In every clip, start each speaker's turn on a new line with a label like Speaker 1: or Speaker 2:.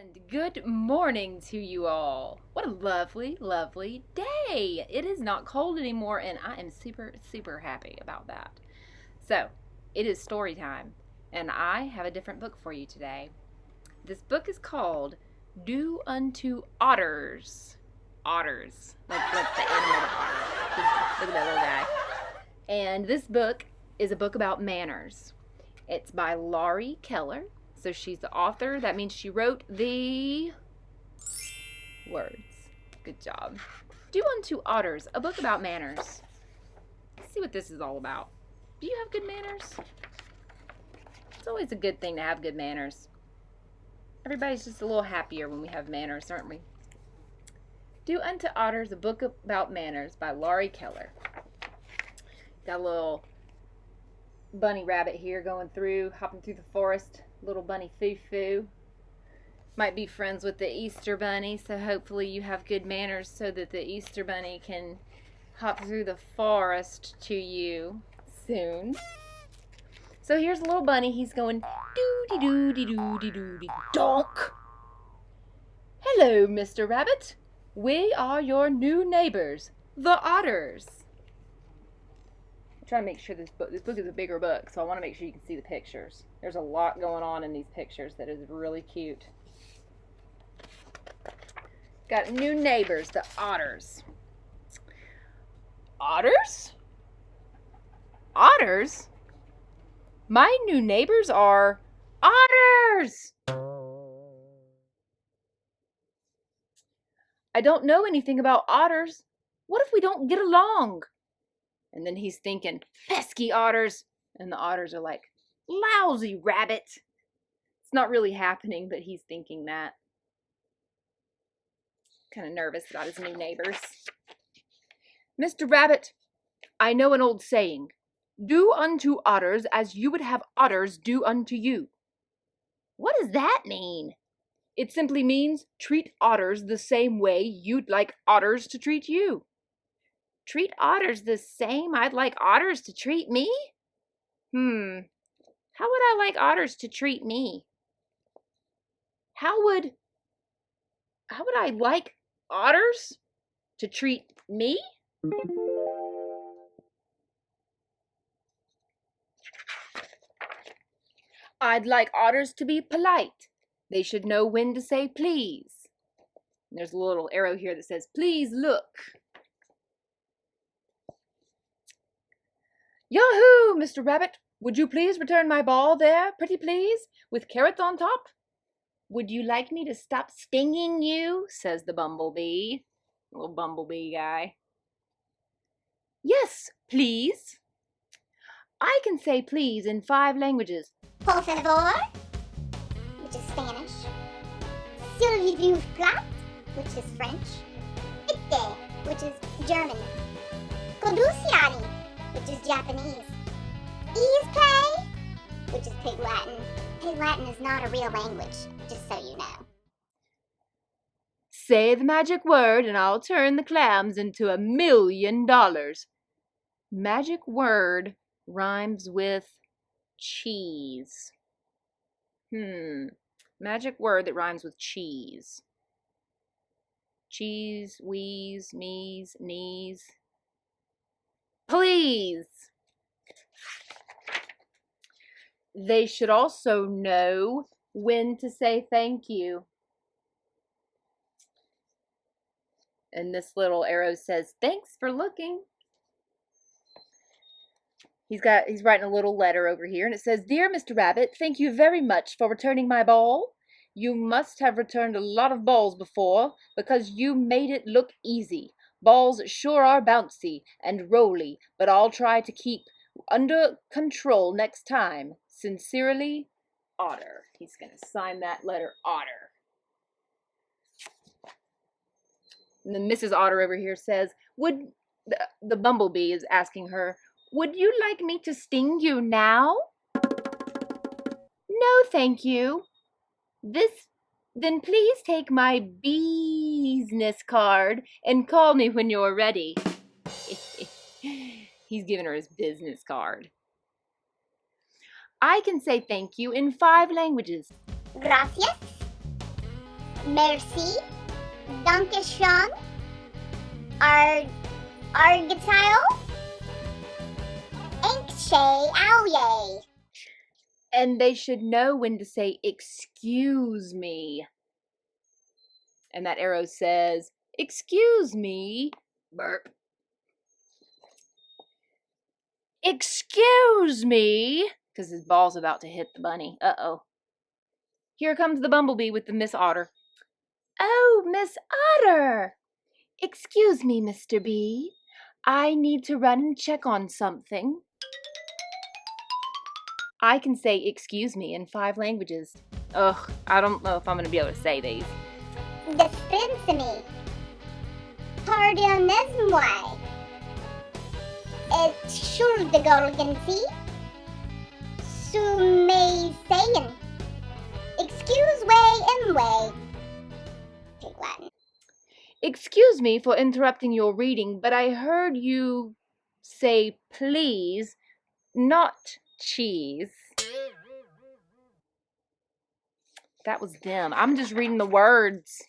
Speaker 1: And good morning to you all. What a lovely, lovely day. It is not cold anymore, and I am super, super happy about that. So, it is story time, and I have a different book for you today. This book is called Unto Otters. Otters. Like the animal otter. Look at that little guy. And this book is a book about manners. It's by Laurie Keller. So she's the author. That means she wrote the words. Good job. Unto Otters, a book about manners. Let's see what this is all about. Do you have good manners? It's always a good thing to have good manners. Everybody's just a little happier when we have manners, aren't we? Unto Otters, a book about manners by Laurie Keller. Got a little bunny rabbit here hopping through the forest. Little bunny foo-foo. Might be friends with the Easter bunny, so hopefully you have good manners so that the Easter bunny can hop through the forest to you soon. So here's a little bunny. He's going doo-dee-doo-dee-doo-dee-doo-dee donk. Hello, Mr. Rabbit. We are your new neighbors, the Otters. I'm trying to make sure this book is a bigger book, so I want to make sure you can see the pictures. There's a lot going on in these pictures that is really cute. Got new neighbors, the Otters. Otters? Otters? My new neighbors are otters! I don't know anything about otters. What if we don't get along? And then he's thinking, pesky otters. And the otters are like, lousy rabbit. It's not really happening, but he's thinking that. Kind of nervous about his new neighbors. Mr. Rabbit, I know an old saying. Do unto otters as you would have otters do unto you. What does that mean? It simply means treat otters the same way you'd like otters to treat you. Treat otters the same I'd like otters to treat me? How would I like otters to treat me? How would I like otters to treat me? I'd like otters to be polite. They should know when to say please. And there's a little arrow here that says, please look. Yahoo, Mr. Rabbit! Would you please return my ball there, pretty please, with carrots on top? Would you like me to stop stinging you? Says the bumblebee. Little bumblebee guy. Yes, please. I can say please in 5 languages.
Speaker 2: Por favor, which is Spanish. S'il vous plaît, which is French. Bitte, which is German. Produciani, which is Japanese. Ease play, which is Pig Latin. Pig Latin is not a real language, just so you know.
Speaker 1: Say the magic word and I'll turn the clams into $1 million. Magic word rhymes with cheese. Magic word that rhymes with cheese. Cheese, wheeze, me's, knees. Please. They should also know when to say thank you. And this little arrow says, thanks for looking. He's writing a little letter over here, and it says, Dear Mr. Rabbit, thank you very much for returning my ball. You must have returned a lot of balls before, because you made it look easy. Balls sure are bouncy and rolly, but I'll try to keep under control next time. Sincerely, Otter. He's going to sign that letter, Otter. And then Mrs. Otter over here says, the bumblebee is asking her, would you like me to sting you now? No, thank you. Then please take my business card and call me when you're ready. He's giving her his business card. I can say thank you in 5 languages.
Speaker 2: Gracias, Merci, Dankeschön, Argyle, Enkshay, Auye.
Speaker 1: And they should know when to say, excuse me. And that arrow says, excuse me. Burp. Excuse me. Because his ball's about to hit the bunny. Uh-oh. Here comes the bumblebee with the Miss Otter. Oh, Miss Otter. Excuse me, Mr. Bee. I need to run and check on something. I can say excuse me in 5 languages. Ugh, I don't know if I'm going to be able to say these.
Speaker 2: Dispense-me. Pardonnez-moi. Entschuldigung Sie. Su may sayen. Excuse way in way. Take Latin.
Speaker 1: Excuse me for interrupting your reading, but I heard you say please, not cheese. That was them. I'm just reading the words.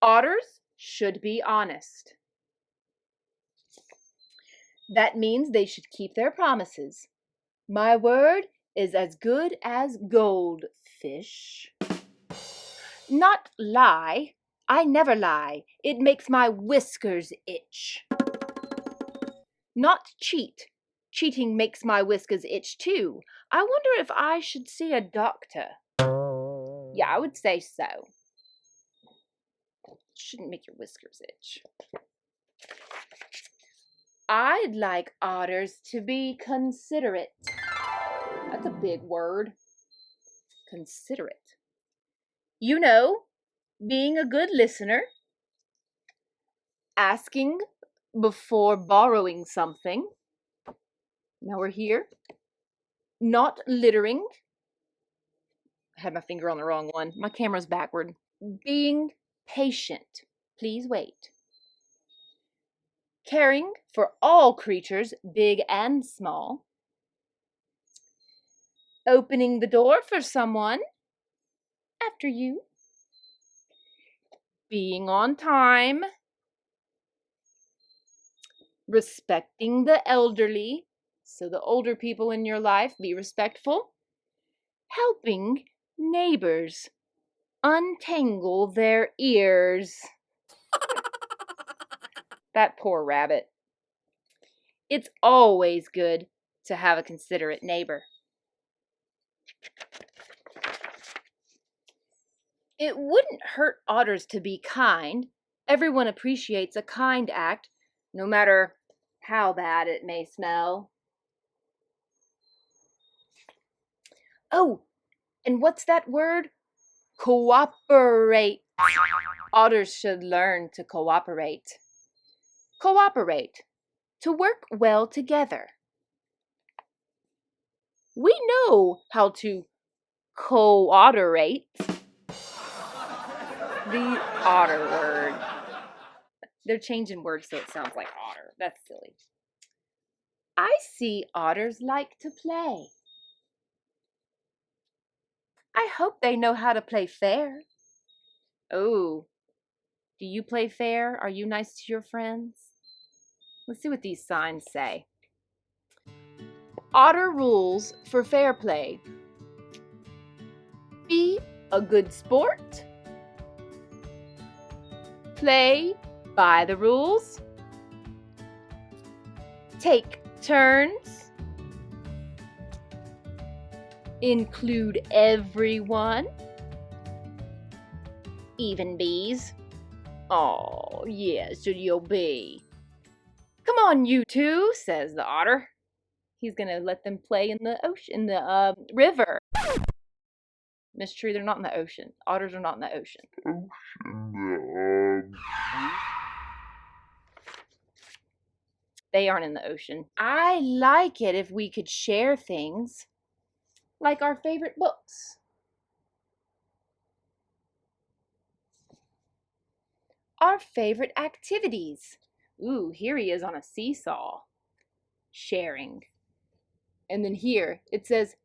Speaker 1: Otters should be honest. That means they should keep their promises. My word is as good as gold, fish. Not lie. I never lie. It makes my whiskers itch. Not cheat. Cheating makes my whiskers itch too. I wonder if I should see a doctor. Yeah, I would say so. Shouldn't make your whiskers itch. I'd like otters to be considerate. That's a big word. Considerate. You know, being a good listener, asking before borrowing something. Now we're here. Not littering. I had my finger on the wrong one. My camera's backward. Being patient. Please wait. Caring for all creatures, big and small. Opening the door for someone after you. Being on time. Respecting the elderly. So the older people in your life, be respectful. Helping neighbors untangle their ears. That poor rabbit. It's always good to have a considerate neighbor. It wouldn't hurt otters to be kind. Everyone appreciates a kind act, no matter how bad it may smell. Oh, and what's that word? Cooperate. Otters should learn to cooperate. Cooperate. To work well together. We know how to co-otterate. The otter word. They're changing words so it sounds like otter. That's silly. I see otters like to play. I hope they know how to play fair. Oh, do you play fair? Are you nice to your friends? Let's see what these signs say. Otter rules for fair play. Be a good sport. Play by the rules. Take turns. Include everyone. Even bees. Oh, yes, you'll be. Come on, you two, says the otter. He's gonna let them play in the ocean, in the river. Miss True, they're not in the ocean. Otters are not in the ocean. They aren't in the ocean. I like it if we could share things, like our favorite books. Our favorite activities. Ooh, here he is on a seesaw. Sharing. And then here it says,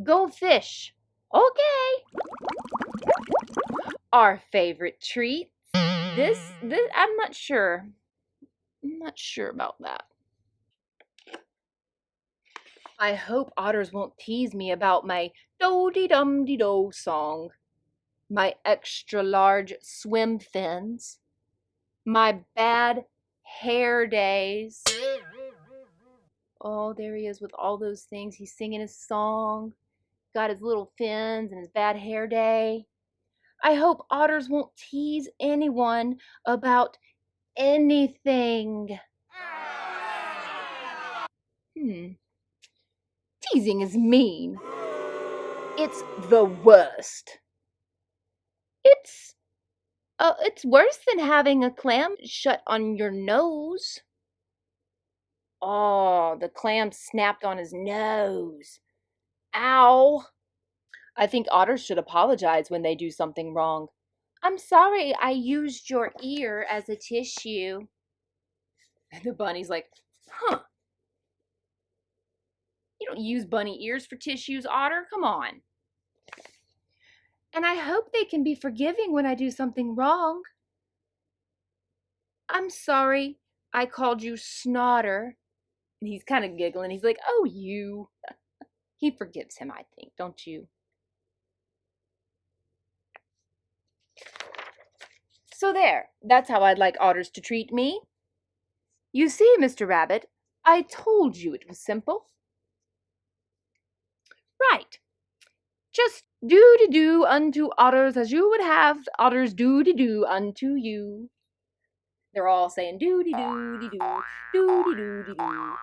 Speaker 1: go fish. Okay. our favorite treats. This, I'm not sure. I'm not sure about that. I hope otters won't tease me about my do-de-dum-de-do song, my extra large swim fins, my bad hair days. Oh, there he is with all those things. He's singing his song, got his little fins and his bad hair day. I hope otters won't tease anyone about anything. Teasing is mean. It's the worst. It's worse than having a clam shut on your nose. Oh, the clam snapped on his nose. Ow. I think otters should apologize when they do something wrong. I'm sorry I used your ear as a tissue. And the bunny's like, huh. You don't use bunny ears for tissues, Otter. Come on. And I hope they can be forgiving when I do something wrong. I'm sorry I called you Snotter. And he's kind of giggling. He's like, oh, you. He forgives him, I think, don't you? So there, that's how I'd like otters to treat me. You see, Mr. Rabbit, I told you it was simple. Right. Just do-de-do unto otters as you would have otters do-de-do unto you. They're all saying do-de-do-de-do, do-de-do-de-do.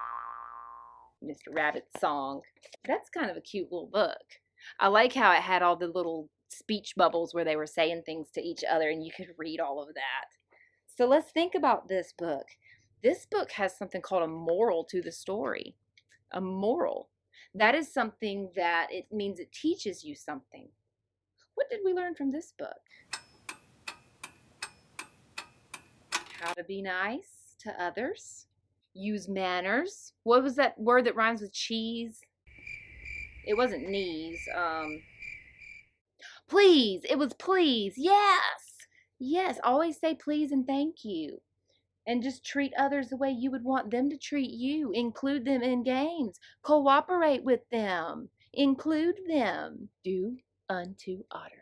Speaker 1: Mr. Rabbit's song. That's kind of a cute little book. I like how it had all the little speech bubbles where they were saying things to each other and you could read all of that. So let's think about this book. This book has something called a moral to the story. A moral. That is something that it means it teaches you something. What did we learn from this book? How to be nice to others. Use manners. What was that word that rhymes with cheese? It wasn't knees. Please. It was please. Yes. Yes. Always say please and thank you. And just treat others the way you would want them to treat you. Include them in games. Cooperate with them. Include them. Do unto otters.